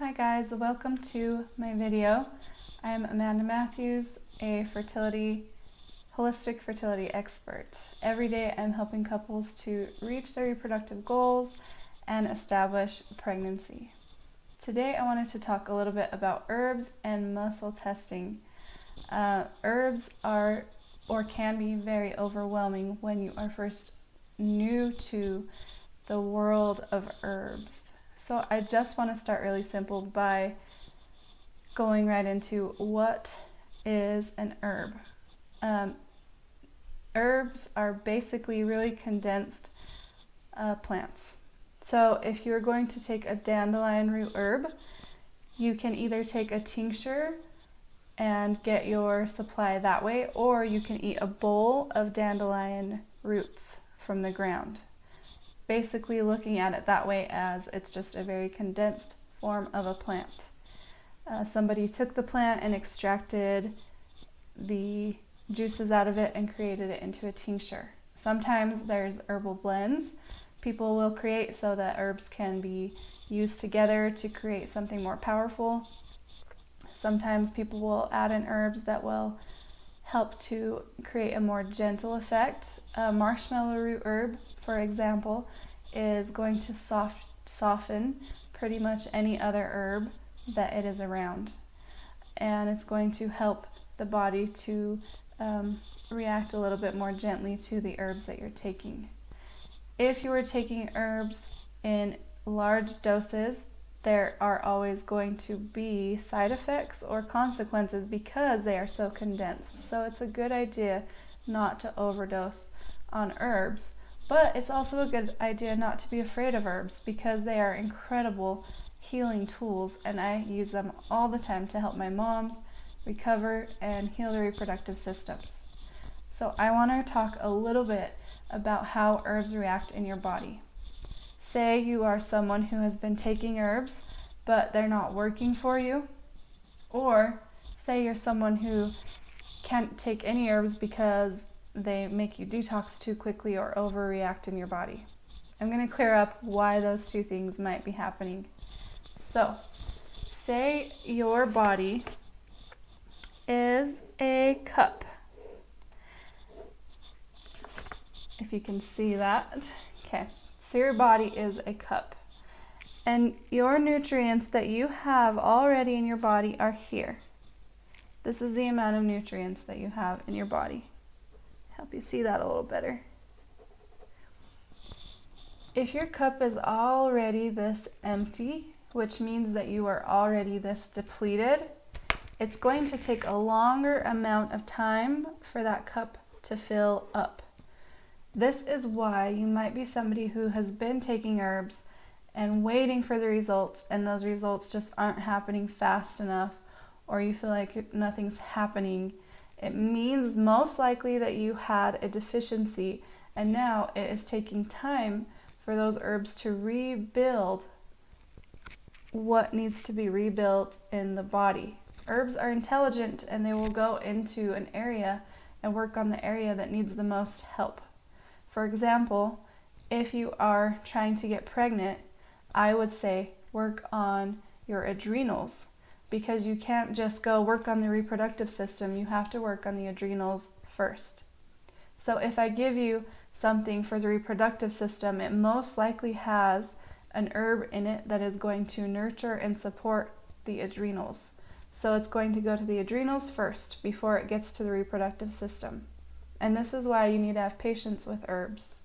Hi guys, welcome to my video. I'm Amanda Matthews, a holistic fertility expert. Every day I'm helping couples to reach their reproductive goals and establish pregnancy. Today I wanted to talk a little bit about herbs and muscle testing. Herbs are or can be very overwhelming when you are first new to the world of herbs. So I just want to start really simple by going right into what is an herb. Herbs are basically really condensed plants. So if you're going to take a dandelion root herb, you can either take a tincture and get your supply that way, or you can eat a bowl of dandelion roots from the ground. Basically looking at it that way as it's just a very condensed form of a plant. Somebody took the plant and extracted the juices out of it and created it into a tincture. Sometimes there's herbal blends people will create so that herbs can be used together to create something more powerful. Sometimes people will add in herbs that will help to create a more gentle effect. A marshmallow root herb, for example, is going to soften pretty much any other herb that it is around. And it's going to help the body to react a little bit more gently to the herbs that you're taking. If you are taking herbs in large doses, there are always going to be side effects or consequences because they are so condensed. So it's a good idea not to overdose on herbs, but it's also a good idea not to be afraid of herbs because they are incredible healing tools, and I use them all the time to help my moms recover and heal their reproductive systems. So I want to talk a little bit about how herbs react in your body. Say you are someone who has been taking herbs, but they're not working for you. Or say you're someone who can't take any herbs because they make you detox too quickly or overreact in your body. I'm going to clear up why those two things might be happening. So, say your body is a cup. If you can see that. Okay. So your body is a cup, and your nutrients that you have already in your body are here. This is the amount of nutrients that you have in your body. Help you see that a little better. If your cup is already this empty, which means that you are already this depleted, it's going to take a longer amount of time for that cup to fill up. This is why you might be somebody who has been taking herbs and waiting for the results, and those results just aren't happening fast enough, or you feel like nothing's happening. It means most likely that you had a deficiency, and now it is taking time for those herbs to rebuild what needs to be rebuilt in the body. Herbs are intelligent, and they will go into an area and work on the area that needs the most help. For example, if you are trying to get pregnant, I would say work on your adrenals, because you can't just go work on the reproductive system. You have to work on the adrenals first. So if I give you something for the reproductive system, it most likely has an herb in it that is going to nurture and support the adrenals. So it's going to go to the adrenals first before it gets to the reproductive system. And this is why you need to have patience with herbs.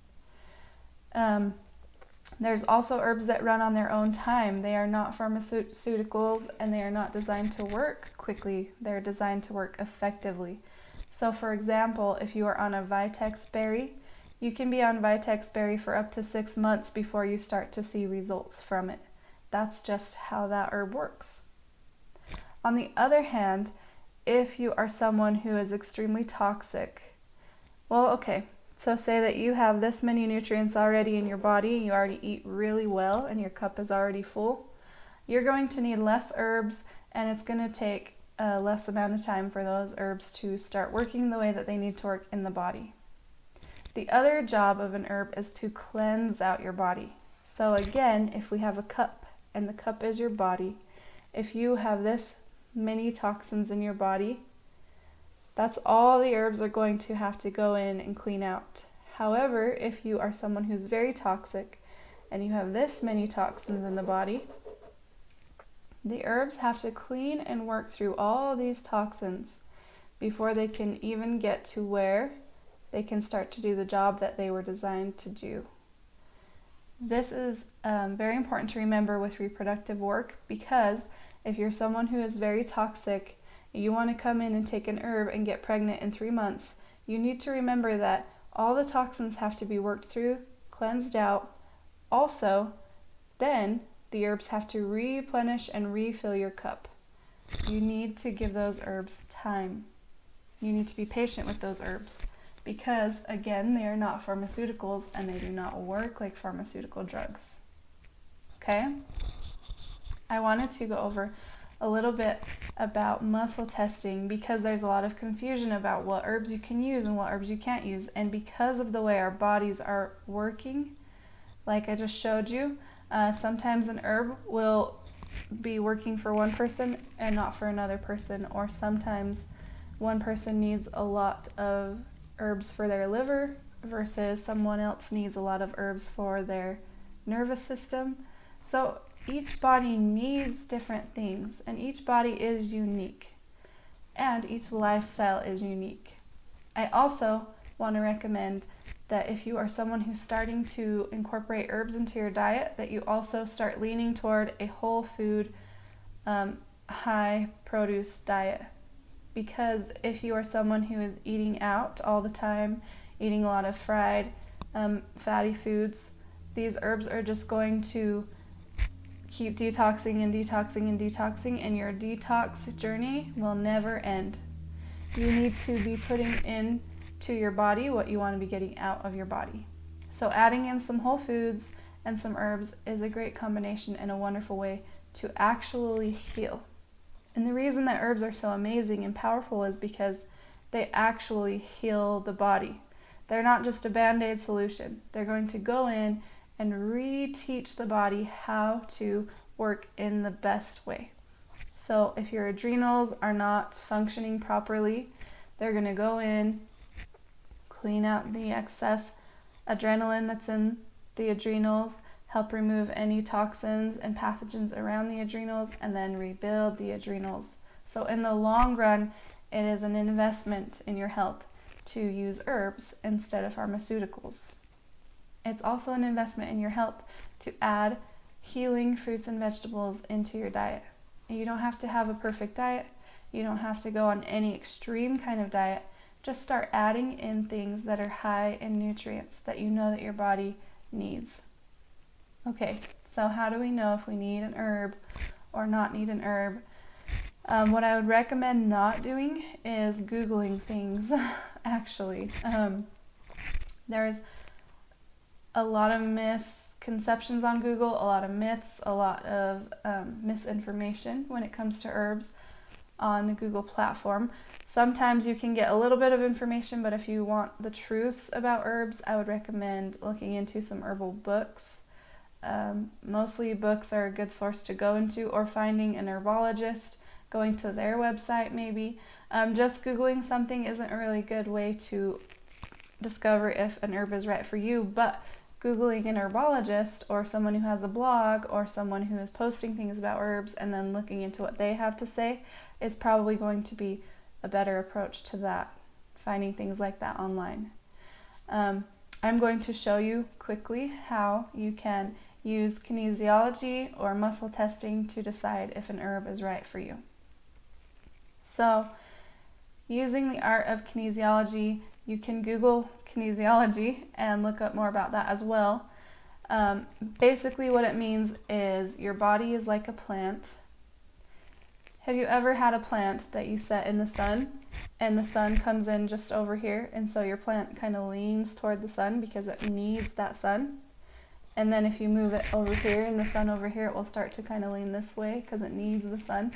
There's also herbs that run on their own time. They are not pharmaceuticals, and they are not designed to work quickly. They're designed to work effectively. So for example, if you are on a Vitex berry, you can be on Vitex berry for up to 6 months before you start to see results from it. That's just how that herb works. On the other hand, if you are someone who is extremely toxic, so say that you have this many nutrients already in your body, you already eat really well, and your cup is already full. You're going to need less herbs, and it's going to take a less amount of time for those herbs to start working the way that they need to work in the body. The other job of an herb is to cleanse out your body. So again, if we have a cup, and the cup is your body, if you have this many toxins in your body, that's all the herbs are going to have to go in and clean out. However, if you are someone who's very toxic and you have this many toxins in the body, the herbs have to clean and work through all these toxins before they can even get to where they can start to do the job that they were designed to do. This is very important to remember with reproductive work, because if you're someone who is very toxic, you want to come in and take an herb and get pregnant in 3 months, you need to remember that all the toxins have to be worked through, cleansed out. Also, then the herbs have to replenish and refill your cup. You need to give those herbs time. You need to be patient with those herbs because, again, they are not pharmaceuticals and they do not work like pharmaceutical drugs. Okay? I wanted to go over a little bit about muscle testing because there's a lot of confusion about what herbs you can use and what herbs you can't use. And because of the way our bodies are working, like I just showed you, sometimes an herb will be working for one person and not for another person, or sometimes one person needs a lot of herbs for their liver versus someone else needs a lot of herbs for their nervous system. So each body needs different things, and each body is unique, and each lifestyle is unique. I also want to recommend that if you are someone who's starting to incorporate herbs into your diet, that you also start leaning toward a whole food, high produce diet. Because if you are someone who is eating out all the time, eating a lot of fried, fatty foods, these herbs are just going to keep detoxing and detoxing and detoxing, and your detox journey will never end. You need to be putting in to your body what you want to be getting out of your body. So adding in some whole foods and some herbs is a great combination and a wonderful way to actually heal. And the reason that herbs are so amazing and powerful is because they actually heal the body. They're not just a band-aid solution. They're going to go in and reteach the body how to work in the best way. So if your adrenals are not functioning properly, they're going to go in, clean out the excess adrenaline that's in the adrenals, help remove any toxins and pathogens around the adrenals, and then rebuild the adrenals. So in the long run, it is an investment in your health to use herbs instead of pharmaceuticals. It's also an investment in your health to add healing fruits and vegetables into your diet. And you don't have to have a perfect diet. You don't have to go on any extreme kind of diet. Just start adding in things that are high in nutrients that you know that your body needs. Okay, so how do we know if we need an herb or not need an herb? What I would recommend not doing is Googling things, actually. There's a lot of misconceptions on Google, a lot of myths, a lot of misinformation when it comes to herbs on the Google platform. Sometimes you can get a little bit of information, but if you want the truths about herbs, I would recommend looking into some herbal books. Mostly books are a good source to go into, or finding an herbologist, going to their website maybe. Just Googling something isn't a really good way to discover if an herb is right for you, but Googling an herbologist or someone who has a blog or someone who is posting things about herbs and then looking into what they have to say is probably going to be a better approach to that, finding things like that online. I'm going to show you quickly how you can use kinesiology or muscle testing to decide if an herb is right for you. So, using the art of kinesiology, you can Google kinesiology and look up more about that as well. Basically what it means is your body is like a plant. Have you ever had a plant that you set in the sun and the sun comes in just over here, and so your plant kind of leans toward the sun because it needs that sun? And then if you move it over here and the sun over here, it will start to kind of lean this way because it needs the sun.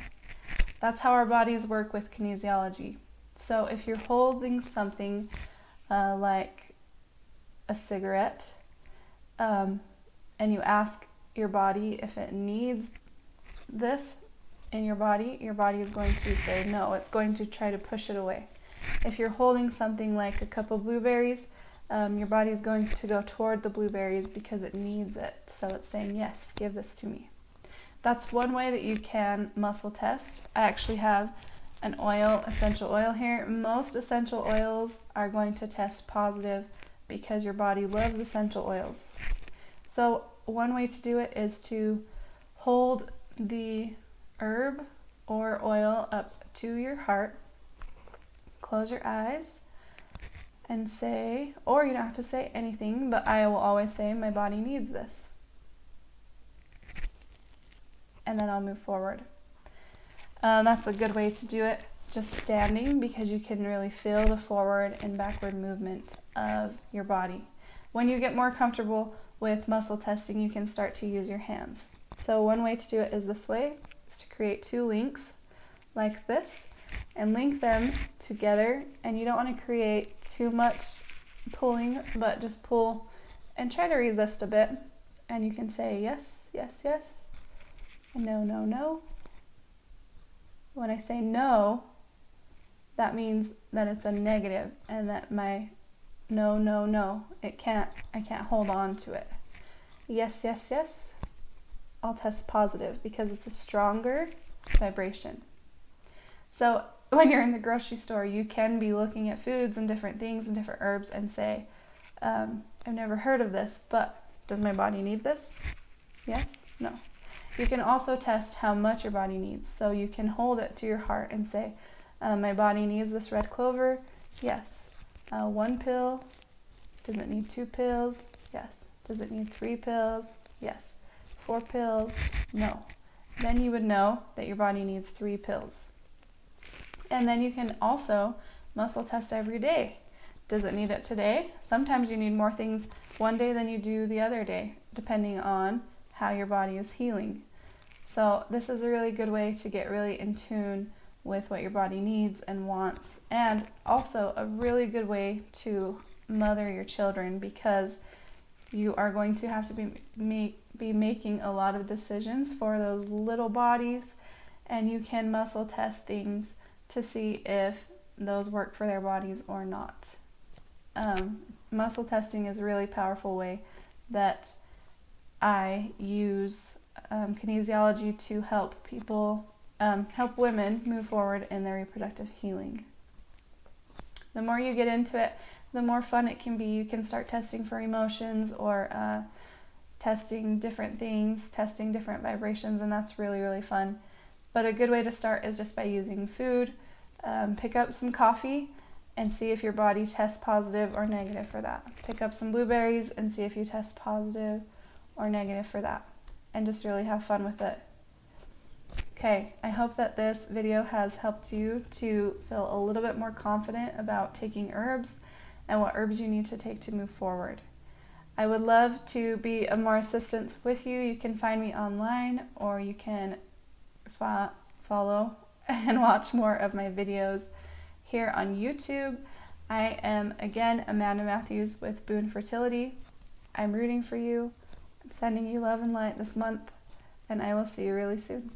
That's how our bodies work with kinesiology. So if you're holding something like a cigarette, and you ask your body if it needs this, in your body is going to say no. It's going to try to push it away. If you're holding something like a cup of blueberries, your body is going to go toward the blueberries because it needs it. So it's saying, yes, give this to me. That's one way that you can muscle test. I actually have an essential oil here. Most essential oils are going to test positive because your body loves essential oils. So one way to do it is to hold the herb or oil up to your heart, close your eyes, and say, or you don't have to say anything, but I will always say, my body needs this. And then I'll move forward. That's a good way to do it, just standing, because you can really feel the forward and backward movement of your body. When you get more comfortable with muscle testing, you can start to use your hands. So one way to do it is this way, is to create two links like this and link them together. And you don't want to create too much pulling, but just pull and try to resist a bit. And you can say yes, yes, yes, and no, no, no. When I say no, that means that it's a negative and that my no, no, no, I can't hold on to it. Yes, yes, yes, I'll test positive because it's a stronger vibration. So when you're in the grocery store, you can be looking at foods and different things and different herbs and say, I've never heard of this, but does my body need this? Yes? No. You can also test how much your body needs. So you can hold it to your heart and say, my body needs this red clover. Yes. 1 pill. Does it need 2 pills? Yes. Does it need 3 pills? Yes. 4 pills? No. Then you would know that your body needs 3 pills. And then you can also muscle test every day. Does it need it today? Sometimes you need more things one day than you do the other day, depending on how your body is healing. So this is a really good way to get really in tune with what your body needs and wants, and also a really good way to mother your children, because you are going to have to be making a lot of decisions for those little bodies, and you can muscle test things to see if those work for their bodies or not. Muscle testing is a really powerful way that I use kinesiology to help people, help women move forward in their reproductive healing. The more you get into it, the more fun it can be. You can start testing for emotions or testing different things, testing different vibrations, and that's really, really fun. But a good way to start is just by using food. Pick up some coffee and see if your body tests positive or negative for that. Pick up some blueberries and see if you test positive or negative for that. And just really have fun with it. Okay, I hope that this video has helped you to feel a little bit more confident about taking herbs and what herbs you need to take to move forward. I would love to be of more assistance with you. You can find me online, or you can follow and watch more of my videos here on YouTube. I am, again, Amanda Matthews with Boone Fertility. I'm rooting for you. I'm sending you love and light this month, and I will see you really soon.